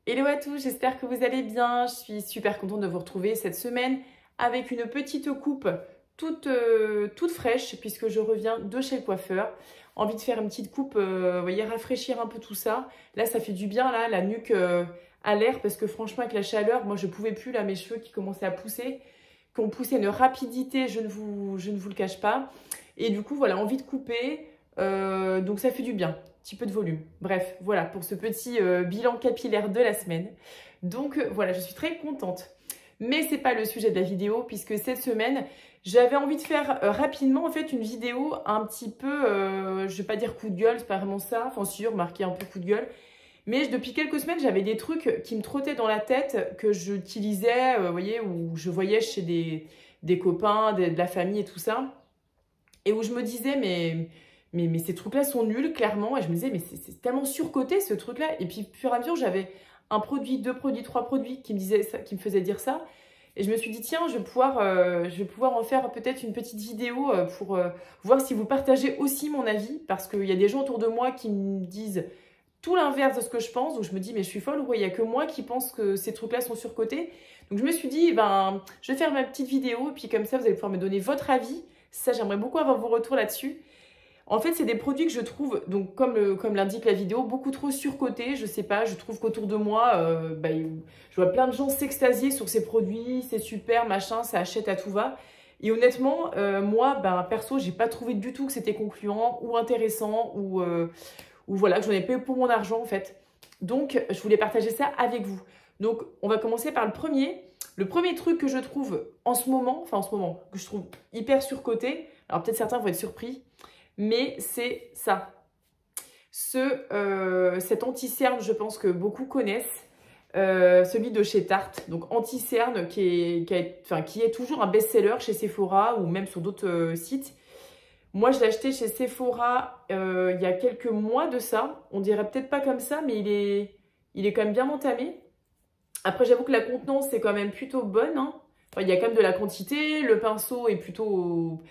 Hello à tous, j'espère que vous allez bien. Je suis super contente de vous retrouver cette semaine avec une petite coupe toute fraîche puisque je reviens de chez le coiffeur. Envie de faire une petite coupe, vous voyez, rafraîchir un peu tout ça. Là, ça fait du bien, là, la nuque à l'air parce que franchement, avec la chaleur, moi, je pouvais plus, là, mes cheveux qui commençaient à pousser, qui ont poussé à une rapidité, je ne vous le cache pas. Et du coup, voilà, envie de couper, donc ça fait du bien. Petit peu de volume. Bref, voilà pour ce petit bilan capillaire de la semaine. Donc voilà, je suis très contente. Mais c'est pas le sujet de la vidéo puisque cette semaine, j'avais envie de faire rapidement en fait une vidéo un petit peu, je vais pas dire coup de gueule, c'est pas vraiment ça. Enfin si, remarquez un peu coup de gueule. Mais depuis quelques semaines, j'avais des trucs qui me trottaient dans la tête que j'utilisais, vous voyez, où je voyais chez des copains, de la famille et tout ça. Et où je me disais, mais ces trucs-là sont nuls, clairement. Et je me disais, mais c'est tellement surcoté, ce truc-là. Et puis, au fur et à mesure, j'avais un produit, deux produits, trois produits qui me disaient ça, qui me faisaient dire ça. Et je me suis dit, tiens, je vais pouvoir en faire peut-être une petite vidéo pour voir si vous partagez aussi mon avis. Parce qu'il y a des gens autour de moi qui me disent tout l'inverse de ce que je pense. Donc, je me dis, mais je suis folle ou il n'y a que moi qui pense que ces trucs-là sont surcotés. Donc, je me suis dit, ben, je vais faire ma petite vidéo. Et puis, comme ça, vous allez pouvoir me donner votre avis. Ça, j'aimerais beaucoup avoir vos retours là-dessus. En fait, c'est des produits que je trouve, donc comme l'indique la vidéo, beaucoup trop surcotés. Je sais pas, je trouve qu'autour de moi, je vois plein de gens s'extasier sur ces produits, c'est super, machin, ça achète à tout va. Et honnêtement, moi, perso, j'ai pas trouvé du tout que c'était concluant ou intéressant ou voilà, que j'en ai payé pour mon argent en fait. Donc, je voulais partager ça avec vous. Donc, on va commencer par le premier. Le premier truc que je trouve en ce moment, que je trouve hyper surcoté, alors peut-être certains vont être surpris, mais c'est ça. Cet anti-cerne, je pense que beaucoup connaissent, celui de chez Tarte. Donc anti-cerne qui est toujours un best-seller chez Sephora ou même sur d'autres sites. Moi, je l'ai acheté chez Sephora il y a quelques mois de ça. On dirait peut-être pas comme ça, mais il est quand même bien entamé. Après, j'avoue que la contenance est quand même plutôt bonne, hein. Enfin, il y a quand même de la quantité. Le pinceau est plutôt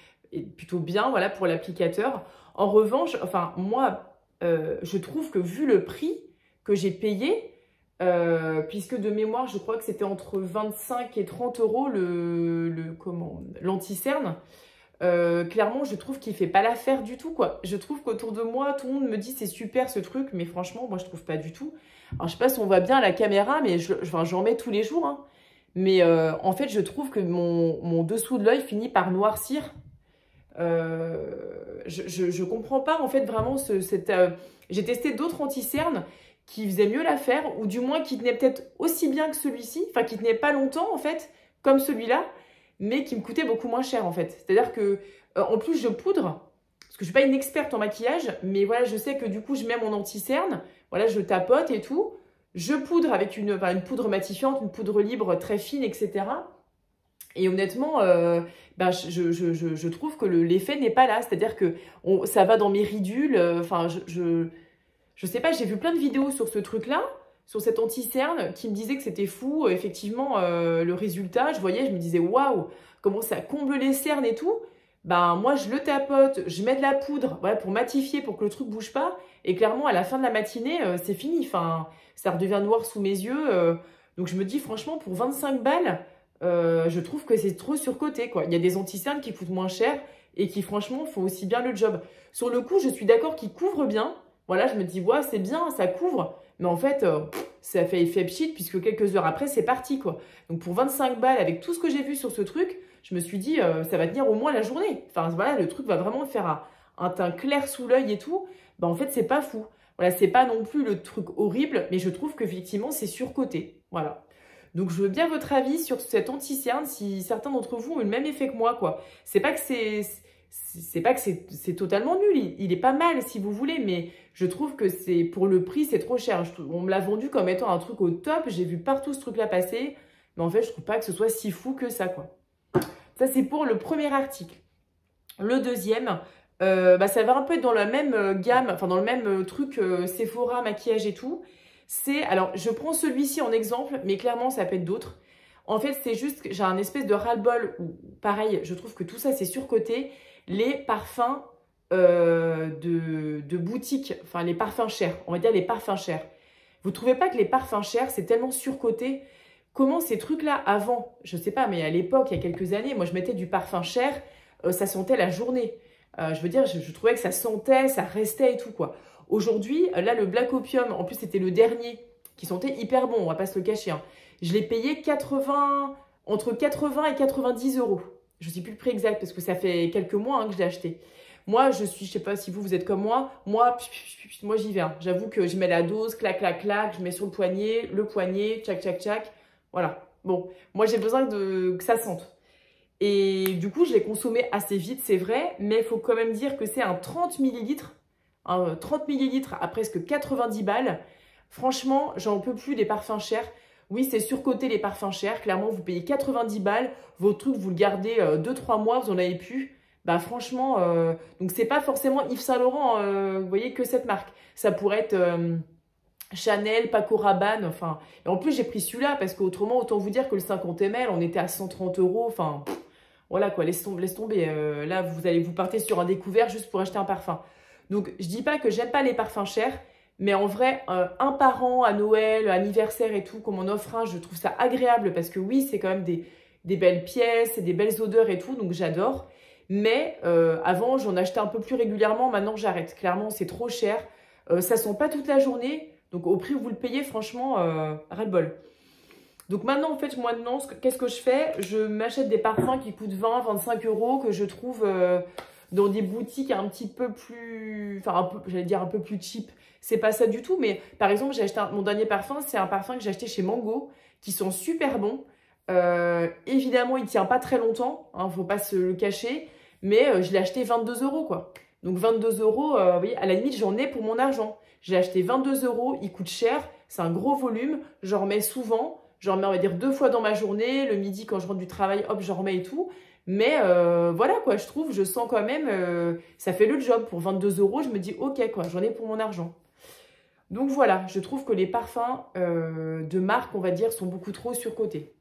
bien, voilà, pour l'applicateur. En revanche, enfin, moi, je trouve que vu le prix que j'ai payé, puisque de mémoire, je crois que c'était entre 25 et 30 euros l'anti-cerne, clairement, je trouve qu'il ne fait pas l'affaire du tout, quoi. Je trouve qu'autour de moi, tout le monde me dit c'est super ce truc, mais franchement, moi, je trouve pas du tout. Alors, je sais pas si on voit bien à la caméra, mais j'en mets tous les jours, hein. Mais en fait, je trouve que mon dessous de l'œil finit par noircir. Je comprends pas, en fait, vraiment j'ai testé d'autres anti-cernes qui faisaient mieux l'affaire, ou du moins qui tenaient peut-être aussi bien que celui-ci, enfin, qui tenaient pas longtemps, en fait, comme celui-là, mais qui me coûtait beaucoup moins cher en fait. C'est-à-dire que en plus je poudre, parce que je suis pas une experte en maquillage, mais voilà, je sais que du coup je mets mon anti-cerne, voilà, je tapote et tout, je poudre avec une poudre matifiante, une poudre libre très fine, etc. Et honnêtement, je trouve que l'effet n'est pas là. C'est-à-dire que ça va dans mes ridules, enfin, je sais pas, j'ai vu plein de vidéos sur ce truc-là, sur cet anti-cerne, qui me disaient que c'était fou. Effectivement, le résultat, je me disais, waouh, comment ça comble les cernes et tout. Ben, moi, je le tapote, je mets de la poudre, voilà, pour matifier, pour que le truc bouge pas. Et clairement, à la fin de la matinée, c'est fini. Enfin, ça redevient noir sous mes yeux. Donc, je me dis, franchement, pour 25 balles, je trouve que c'est trop surcoté, quoi. Il y a des anti-cernes qui coûtent moins cher et qui, franchement, font aussi bien le job. Sur le coup, je suis d'accord qu'ils couvrent bien. Voilà, je me dis, ouais, c'est bien, ça couvre. Mais en fait, ça fait effet pchit puisque quelques heures après, c'est parti, quoi. Donc, pour 25 balles, avec tout ce que j'ai vu sur ce truc, je me suis dit, ça va tenir au moins la journée. Enfin, voilà, le truc va vraiment me faire un teint clair sous l'œil et tout. Ben, en fait, c'est pas fou. Voilà, c'est pas non plus le truc horrible, mais je trouve qu'effectivement, c'est surcoté. Voilà. Donc, je veux bien votre avis sur cet anti-cerne, si certains d'entre vous ont eu le même effet que moi, quoi. C'est pas que c'est totalement nul, il est pas mal si vous voulez, mais je trouve que pour le prix, c'est trop cher. On me l'a vendu comme étant un truc au top, j'ai vu partout ce truc-là passer, mais en fait, je trouve pas que ce soit si fou que ça, quoi. Ça, c'est pour le premier article. Le deuxième, ça va un peu être dans la même gamme, enfin dans le même truc Sephora, maquillage et tout. Alors, je prends celui-ci en exemple, mais clairement, ça peut être d'autres. En fait, c'est juste que j'ai un espèce de ras-le-bol où, pareil, je trouve que tout ça, c'est surcoté. Les parfums de boutique, enfin les parfums chers, on va dire les parfums chers. Vous trouvez pas que les parfums chers, c'est tellement surcoté? Comment ces trucs-là, avant, je sais pas, mais à l'époque, il y a quelques années, moi je mettais du parfum cher, ça sentait la journée. Je veux dire, je trouvais que ça sentait, ça restait et tout, quoi. Aujourd'hui, là, le Black Opium, en plus, c'était le dernier, qui sentait hyper bon, on va pas se le cacher, hein. Je l'ai payé entre 80 et 90 euros. Je ne sais plus le prix exact parce que ça fait quelques mois hein, que je l'ai acheté. Moi, je sais pas si vous êtes comme moi. Moi j'y vais. Hein. J'avoue que je mets la dose, clac, clac, clac. Je mets sur le poignet, tchac, tchac, tchac. Voilà. Bon, moi, j'ai besoin que ça sente. Et du coup, je l'ai consommé assez vite, c'est vrai. Mais il faut quand même dire que c'est un 30 millilitres. 30 millilitres à presque 90 balles. Franchement, j'en peux plus des parfums chers. Oui, c'est surcoté les parfums chers. Clairement, vous payez 90 balles. Votre truc, vous le gardez 2-3 mois, vous en avez plus. Bah franchement, donc c'est pas forcément Yves Saint Laurent, vous voyez, que cette marque. Ça pourrait être Chanel, Paco Rabanne, enfin. Et en plus, j'ai pris celui-là parce qu'autrement, autant vous dire que le 50 ml, on était à 130 euros. Enfin, voilà quoi, laisse tomber. Là, vous partez sur un découvert juste pour acheter un parfum. Donc, je dis pas que j'aime pas les parfums chers. Mais en vrai, un par an à Noël, anniversaire et tout, qu'on m'en offre un, je trouve ça agréable parce que oui, c'est quand même des belles pièces, des belles odeurs et tout, donc j'adore. Mais avant, j'en achetais un peu plus régulièrement, maintenant j'arrête. Clairement, c'est trop cher. Ça sent pas toute la journée, donc au prix où vous le payez, franchement, ras-le-bol. Donc maintenant, en fait, qu'est-ce que je fais? Je m'achète des parfums qui coûtent 20-25 euros, que je trouve dans des boutiques un petit peu plus... Enfin, j'allais dire un peu plus cheap. C'est pas ça du tout, mais par exemple, j'ai acheté mon dernier parfum, c'est un parfum que j'ai acheté chez Mango, qui sent super bon. Évidemment, il tient pas très longtemps, hein, faut pas se le cacher, mais je l'ai acheté 22 euros, quoi. Donc 22 euros, vous voyez, à la limite, j'en ai pour mon argent. J'ai acheté 22 euros, il coûte cher, c'est un gros volume, j'en remets souvent, j'en remets, on va dire, 2 fois dans ma journée, le midi quand je rentre du travail, hop, j'en remets et tout. Mais voilà, quoi, je sens quand même, ça fait le job. Pour 22 euros, je me dis, ok, quoi, j'en ai pour mon argent. Donc voilà, je trouve que les parfums de marque, on va dire, sont beaucoup trop surcotés.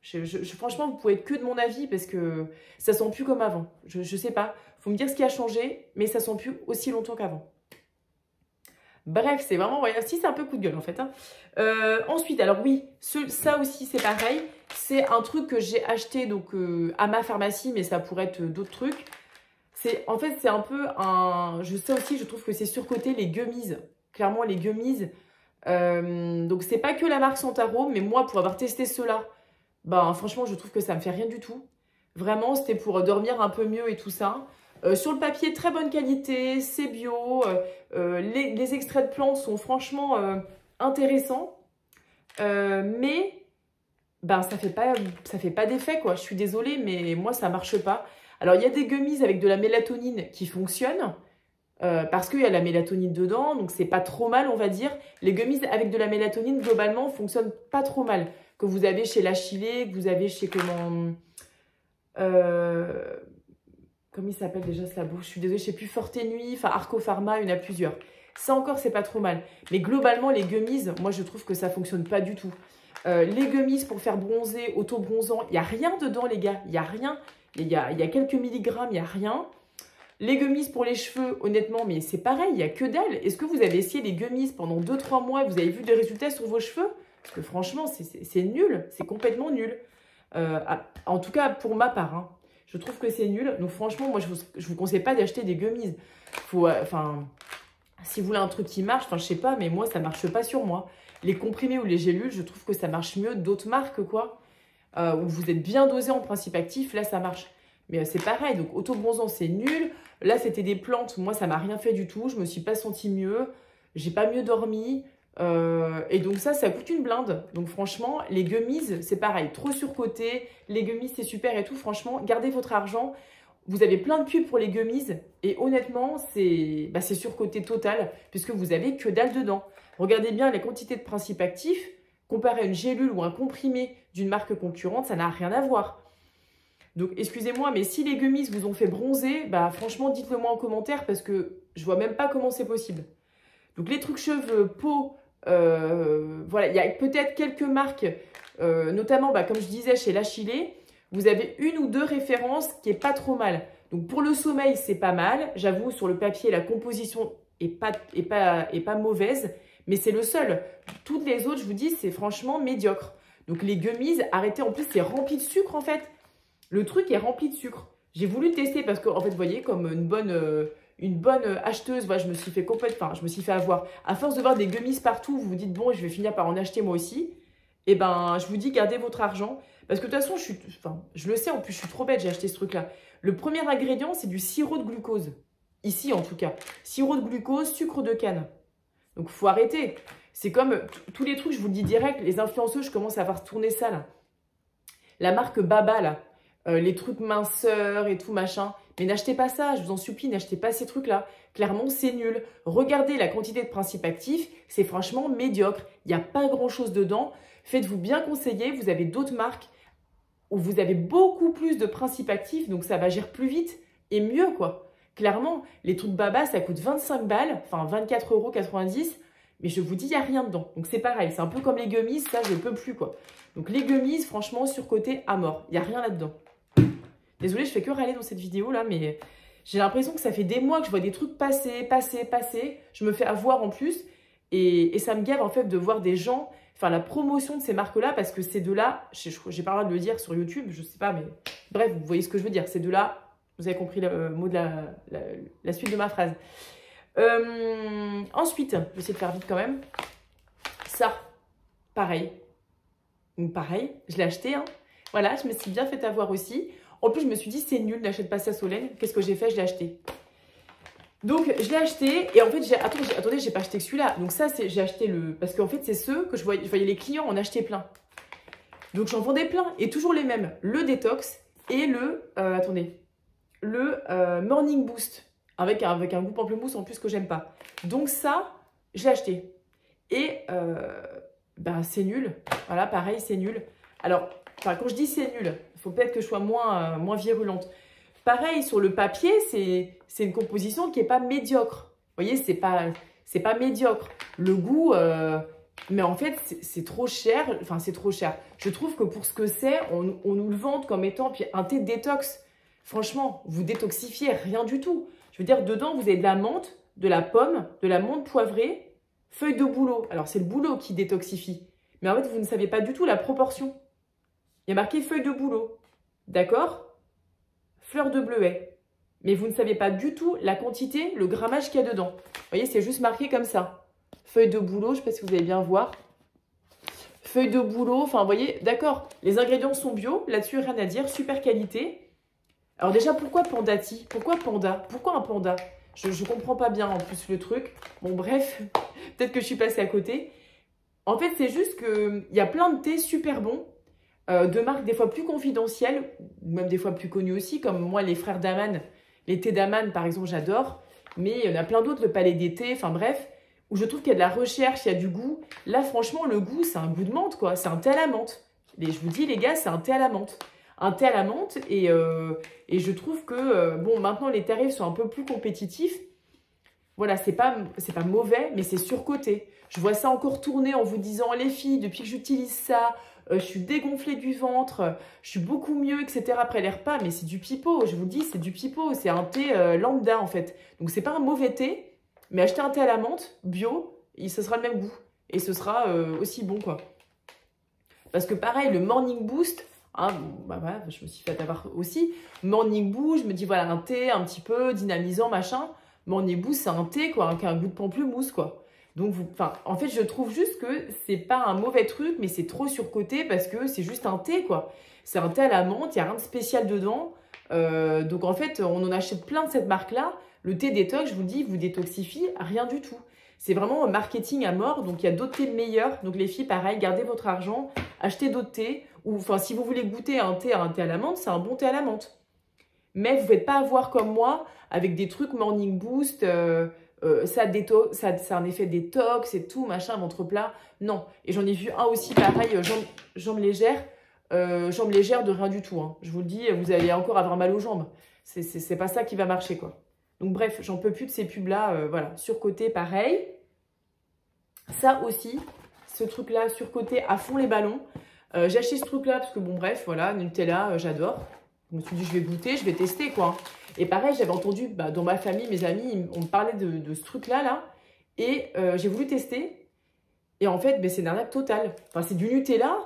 Franchement, vous pouvez être que de mon avis parce que ça sent plus comme avant. Je sais pas, faut me dire ce qui a changé, mais ça sent plus aussi longtemps qu'avant. Bref, c'est vraiment, ouais, si c'est un peu coup de gueule en fait. Hein. Ensuite, alors oui, ça aussi c'est pareil. C'est un truc que j'ai acheté donc à ma pharmacie, mais ça pourrait être d'autres trucs. En fait, c'est un peu un... Je sais aussi, je trouve que c'est surcoté les gummies. Clairement, les gummies. Donc, c'est pas que la marque Santaro, mais moi, pour avoir testé ceux-là, ben, franchement, je trouve que ça me fait rien du tout. Vraiment, c'était pour dormir un peu mieux et tout ça. Sur le papier, très bonne qualité, c'est bio. Les extraits de plantes sont franchement intéressants. Mais ben, ça fait pas d'effet, quoi. Je suis désolée, mais moi, ça marche pas. Alors, il y a des gummies avec de la mélatonine qui fonctionnent. Parce qu'il y a la mélatonine dedans, donc c'est pas trop mal, on va dire. Les gummies avec de la mélatonine, globalement, fonctionnent pas trop mal. Que vous avez chez l'Achillée, que vous avez chez comment il s'appelle déjà ce labo? Je suis désolée, je sais plus, Forte Nuit, enfin Arco Pharma, il y en a plusieurs. Ça encore, c'est pas trop mal. Mais globalement, les gummies, moi, je trouve que ça fonctionne pas du tout. Les gummies pour faire bronzer, auto-bronzant, il n'y a rien dedans, les gars. Il n'y a rien. Il y a quelques milligrammes, il n'y a rien. Les gummies pour les cheveux, honnêtement, mais c'est pareil, il n'y a que dalle. Est-ce que vous avez essayé les gummies pendant 2-3 mois et vous avez vu des résultats sur vos cheveux? Parce que franchement, c'est nul, c'est complètement nul. En tout cas, pour ma part, hein, je trouve que c'est nul. Donc franchement, moi, je vous conseille pas d'acheter des gummies. Si vous voulez un truc qui marche, je sais pas, mais moi, ça marche pas sur moi. Les comprimés ou les gélules, je trouve que ça marche mieux d'autres marques, quoi. Où vous êtes bien dosé en principe actif, là, ça marche. Mais c'est pareil, donc auto-bronzant, c'est nul. Là, c'était des plantes. Moi, ça m'a rien fait du tout. Je me suis pas sentie mieux. J'ai pas mieux dormi. Et donc ça coûte une blinde. Donc franchement, les gummies, c'est pareil. Trop surcoté. Les gummies, c'est super et tout. Franchement, gardez votre argent. Vous avez plein de pubs pour les gummies. Et honnêtement, c'est surcoté total. Puisque vous avez que dalle dedans. Regardez bien la quantité de principes actifs. Comparé à une gélule ou un comprimé d'une marque concurrente, ça n'a rien à voir. Donc, excusez-moi, mais si les gummies vous ont fait bronzer, bah franchement, dites-le moi en commentaire parce que je vois même pas comment c'est possible. Donc, les trucs cheveux, peau, voilà, il y a peut-être quelques marques, notamment, comme je disais, chez l'Achillée, vous avez une ou deux références qui est pas trop mal. Donc, pour le sommeil, c'est pas mal. J'avoue, sur le papier, la composition est pas mauvaise. Mais c'est le seul. Toutes les autres, je vous dis, c'est franchement médiocre. Donc les gummies, arrêtez. En plus, c'est rempli de sucre, en fait. Le truc est rempli de sucre. J'ai voulu tester parce que, en fait, vous voyez, comme une bonne acheteuse, voilà, je me suis fait complètement, je me suis fait avoir. À force de voir des gummies partout, vous vous dites, bon, je vais finir par en acheter moi aussi. Eh ben, je vous dis, gardez votre argent. Parce que de toute façon, je le sais, en plus, je suis trop bête, j'ai acheté ce truc-là. Le premier ingrédient, c'est du sirop de glucose. Ici, en tout cas. Sirop de glucose, sucre de canne. Donc, il faut arrêter. C'est comme tous les trucs, je vous le dis direct, les influenceuses, je commence à voir tourner ça, là. La marque Baba, là. Les trucs minceurs et tout, machin. Mais n'achetez pas ça, je vous en supplie, n'achetez pas ces trucs-là. Clairement, c'est nul. Regardez la quantité de principes actifs, c'est franchement médiocre. Il n'y a pas grand-chose dedans. Faites-vous bien conseiller, vous avez d'autres marques où vous avez beaucoup plus de principes actifs, donc ça va agir plus vite et mieux, quoi. Clairement, les trucs Baba, ça coûte 25 balles, enfin 24,90 €, mais je vous dis, il n'y a rien dedans. Donc c'est pareil, c'est un peu comme les gummies, ça, je ne peux plus, quoi. Donc les gummies, franchement, surcoté à mort. Il n'y a rien là-dedans. Désolée, je fais que râler dans cette vidéo-là, mais j'ai l'impression que ça fait des mois que je vois des trucs passer. Je me fais avoir en plus. Et ça me gave, en fait, de voir des gens faire la promotion de ces marques-là, parce que ces deux-là, j'ai pas le droit de le dire sur YouTube, je sais pas, mais bref, vous voyez ce que je veux dire. Ces deux-là, vous avez compris le mot de la suite de ma phrase. Ensuite, je vais essayer de faire vite quand même. Ça, pareil. Donc pareil, je l'ai acheté. Hein. Voilà, je me suis bien fait avoir aussi. En plus, je me suis dit, c'est nul, n'achète pas ça Solène. Qu'est-ce que j'ai fait? Je l'ai acheté. Donc, je l'ai acheté. Et en fait, attendez, j'ai pas acheté que celui-là. Donc ça, j'ai acheté le... Parce qu'en fait, c'est ceux que je voyais les clients en acheter plein. Donc, j'en vendais plein. Et toujours les mêmes. Le détox et le... le Morning Boost. Avec un goût pamplemousse en plus que j'aime pas. Donc ça, je l'ai acheté. Et... ben, c'est nul. Voilà, pareil, c'est nul. Alors, quand je dis c'est nul, il faut peut-être que je sois moins virulente. Pareil, sur le papier, c'est une composition qui n'est pas médiocre. Vous voyez, c'est pas médiocre. Le goût, mais en fait, c'est trop cher. Enfin, c'est trop cher. Je trouve que pour ce que c'est, on nous le vend comme étant puis un thé détox. Franchement, vous détoxifiez rien du tout. Je veux dire, dedans, vous avez de la menthe, de la pomme, de la menthe poivrée, feuille de bouleau. Alors, c'est le bouleau qui détoxifie. Mais en fait, vous ne savez pas du tout la proportion. Il y a marqué feuille de bouleau. D'accord? Fleur de bleuet. Mais vous ne savez pas du tout la quantité, le grammage qu'il y a dedans. Vous voyez, c'est juste marqué comme ça. Feuille de bouleau, je ne sais pas si vous allez bien voir. Feuille de bouleau, enfin, vous voyez, d'accord. Les ingrédients sont bio, là-dessus, rien à dire. Super qualité. Alors déjà, pourquoi Pandati? Pourquoi panda? Pourquoi un panda? Je ne comprends pas bien en plus le truc. Bon, bref, peut-être que je suis passée à côté. En fait, c'est juste qu'il y a plein de thés super bons, de marques des fois plus confidentielles, ou même des fois plus connues aussi, comme moi, les frères Daman. Les thés Daman, par exemple, j'adore. Mais il y en a plein d'autres, le Palais des thés, enfin bref, où je trouve qu'il y a de la recherche, il y a du goût. Là, franchement, le goût, c'est un goût de menthe, quoi. C'est un thé à la menthe. Et je vous dis, les gars, c'est un thé à la menthe. Un thé à la menthe, et je trouve que, bon, maintenant, les tarifs sont un peu plus compétitifs. Voilà, c'est pas mauvais, mais c'est surcoté. Je vois ça encore tourner en vous disant, les filles, depuis que j'utilise ça, je suis dégonflée du ventre, je suis beaucoup mieux, etc. après les repas. Mais c'est du pipeau, je vous le dis, c'est du pipeau. C'est un thé lambda, en fait. Donc, c'est pas un mauvais thé, mais acheter un thé à la menthe, bio, ce sera le même goût. Et ce sera aussi bon, quoi. Parce que pareil, le Morning Boost, hein, bah voilà, je me suis fait avoir aussi. Morning Boost, je me dis, voilà, un thé un petit peu dynamisant, machin. Morning Boost, c'est un thé, quoi, qui a un goût de pamplemousse, quoi. Donc, en fait, je trouve juste que c'est pas un mauvais truc, mais c'est trop surcoté parce que c'est juste un thé, quoi. C'est un thé à la menthe, il n'y a rien de spécial dedans. Donc, en fait, on en achète plein de cette marque-là. Le thé détox, je vous dis, vous détoxifie rien du tout. C'est vraiment un marketing à mort. Donc, il y a d'autres thés meilleurs. Donc, les filles, pareil, gardez votre argent, achetez d'autres thés. Ou, enfin, si vous voulez goûter un thé à la menthe, c'est un bon thé à la menthe. Mais vous ne faites pas avoir comme moi avec des trucs Morning Boost, ça a un effet détox et tout, machin, ventre plat. Non. Et j'en ai vu un aussi pareil, jambes légères de rien du tout. Hein. Je vous le dis, vous allez encore avoir mal aux jambes. C'est pas ça qui va marcher, quoi. Donc bref, j'en peux plus de ces pubs-là. Voilà, surcoté, pareil. Ça aussi, ce truc-là, surcoté à fond les ballons. J'ai acheté ce truc-là parce que, bon, bref, voilà, Nutella, j'adore. Je me suis dit, je vais goûter, je vais tester, quoi. Et pareil, j'avais entendu, dans ma famille, mes amis, on me parlait de ce truc-là, là. Et j'ai voulu tester. Et en fait, c'est une arnaque totale. Enfin, c'est du Nutella,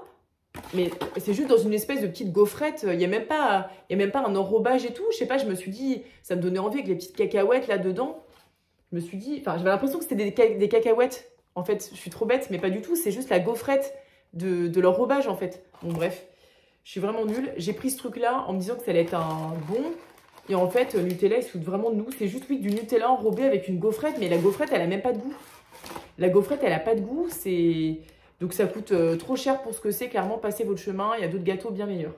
mais c'est juste dans une espèce de petite gaufrette. Il n'y a même pas un enrobage et tout. Je sais pas, je me suis dit, ça me donnait envie avec les petites cacahuètes là-dedans. Je me suis dit, enfin, j'avais l'impression que c'était des cacahuètes. En fait, je suis trop bête, mais pas du tout. C'est juste la gaufrette de l'enrobage, en fait. Bon, bref, je suis vraiment nulle. J'ai pris ce truc-là en me disant que ça allait être un bon. Et en fait, Nutella, il se fout vraiment de nous. C'est juste, oui, du Nutella enrobé avec une gaufrette. Mais la gaufrette, elle a même pas de goût. La gaufrette, elle a pas de goût. Donc, ça coûte trop cher pour ce que c'est. Clairement, passez votre chemin. Il y a d'autres gâteaux bien meilleurs.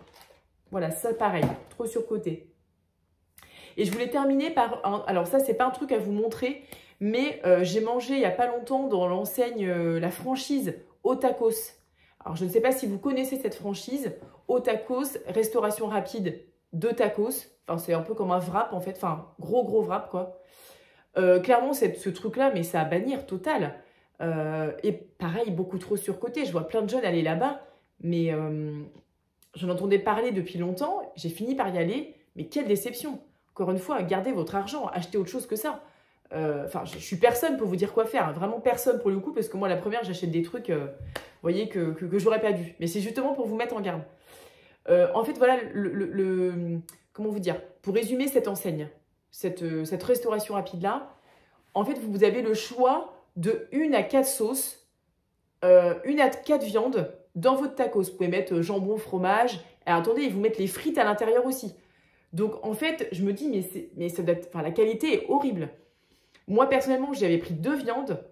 Voilà, ça, pareil. Trop surcoté. Et je voulais terminer par... Alors, ça, c'est pas un truc à vous montrer. Mais j'ai mangé il y a pas longtemps dans l'enseigne la franchise Otakos. Alors, je ne sais pas si vous connaissez cette franchise. Otakos, restauration rapide de tacos. Enfin, c'est un peu comme un wrap, en fait. Enfin, gros wrap, quoi. Clairement, ce truc-là, mais ça à bannir total. Et pareil, beaucoup trop surcoté. Je vois plein de jeunes aller là-bas. Mais j'en entendais parler depuis longtemps. J'ai fini par y aller. Mais quelle déception. Encore une fois, gardez votre argent. Achetez autre chose que ça. Enfin, je suis personne pour vous dire quoi faire. Hein. Vraiment personne pour le coup. Parce que moi, la première, j'achète des trucs, vous voyez, que j'aurais pas dû. Mais c'est justement pour vous mettre en garde. En fait, voilà, comment vous dire, pour résumer cette enseigne, cette restauration rapide-là, en fait, vous avez le choix de 1 à 4 sauces, 1 à 4 viandes dans votre tacos. Vous pouvez mettre jambon, fromage. Et attendez, ils vous mettent les frites à l'intérieur aussi. Donc, en fait, je me dis, mais ça doit être, enfin, la qualité est horrible. Moi, personnellement, j'avais pris 2 viandes.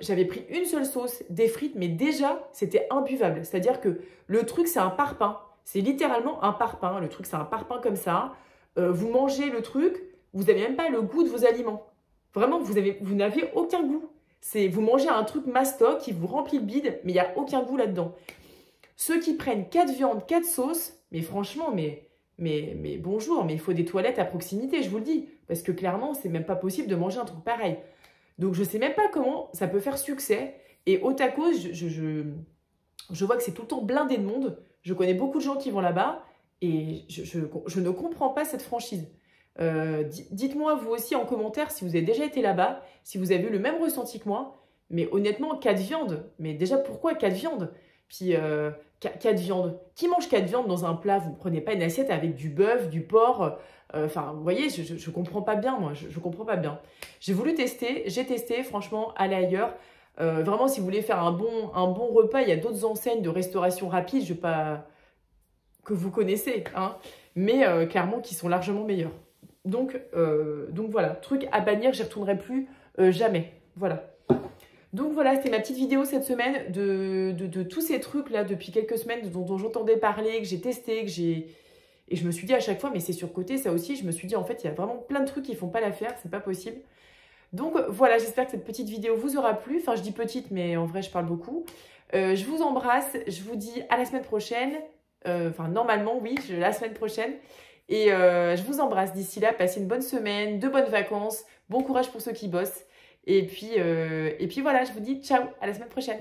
J'avais pris une seule sauce, des frites, mais déjà, c'était imbuvable. C'est-à-dire que le truc, c'est un parpaing. C'est littéralement un parpaing. Le truc, c'est un parpaing comme ça. Vous mangez le truc, vous n'avez même pas le goût de vos aliments. Vraiment, vous n'avez aucun goût. Vous mangez un truc mastoc qui vous remplit le bide, mais il n'y a aucun goût là-dedans. Ceux qui prennent 4 viandes, 4 sauces, mais franchement, mais bonjour, mais il faut des toilettes à proximité, je vous le dis. Parce que clairement, c'est même pas possible de manger un truc pareil. Donc, je ne sais même pas comment ça peut faire succès. Et au tacos, je vois que c'est tout le temps blindé de monde. Je connais beaucoup de gens qui vont là-bas et je ne comprends pas cette franchise. Dites-moi vous aussi en commentaire si vous avez déjà été là-bas, si vous avez eu le même ressenti que moi. Mais honnêtement, 4 viandes. Mais déjà, pourquoi 4 viandes? Puis, 4 viandes. Qui mange 4 viandes dans un plat? Vous ne prenez pas une assiette avec du bœuf, du porc. Enfin, vous voyez, je ne comprends pas bien, moi. Je ne comprends pas bien. J'ai voulu tester. J'ai testé. Franchement, allez ailleurs. Vraiment, si vous voulez faire un bon repas, il y a d'autres enseignes de restauration rapide, je ne vais pas... que vous connaissez, hein, mais clairement qui sont largement meilleurs. Donc voilà, truc à bannir, j'y retournerai plus jamais. Voilà. Donc voilà, c'était ma petite vidéo cette semaine de tous ces trucs-là depuis quelques semaines dont j'entendais parler, que j'ai testé, et je me suis dit à chaque fois, mais c'est surcoté, ça aussi. Je me suis dit, en fait, il y a vraiment plein de trucs qui ne font pas l'affaire, c'est pas possible. Donc voilà, j'espère que cette petite vidéo vous aura plu. Enfin, je dis petite, mais en vrai, je parle beaucoup. Je vous embrasse. Je vous dis à la semaine prochaine. Enfin, normalement, oui, la semaine prochaine. Et je vous embrasse. D'ici là, passez une bonne semaine, de bonnes vacances. Bon courage pour ceux qui bossent. Et puis voilà, je vous dis ciao, à la semaine prochaine.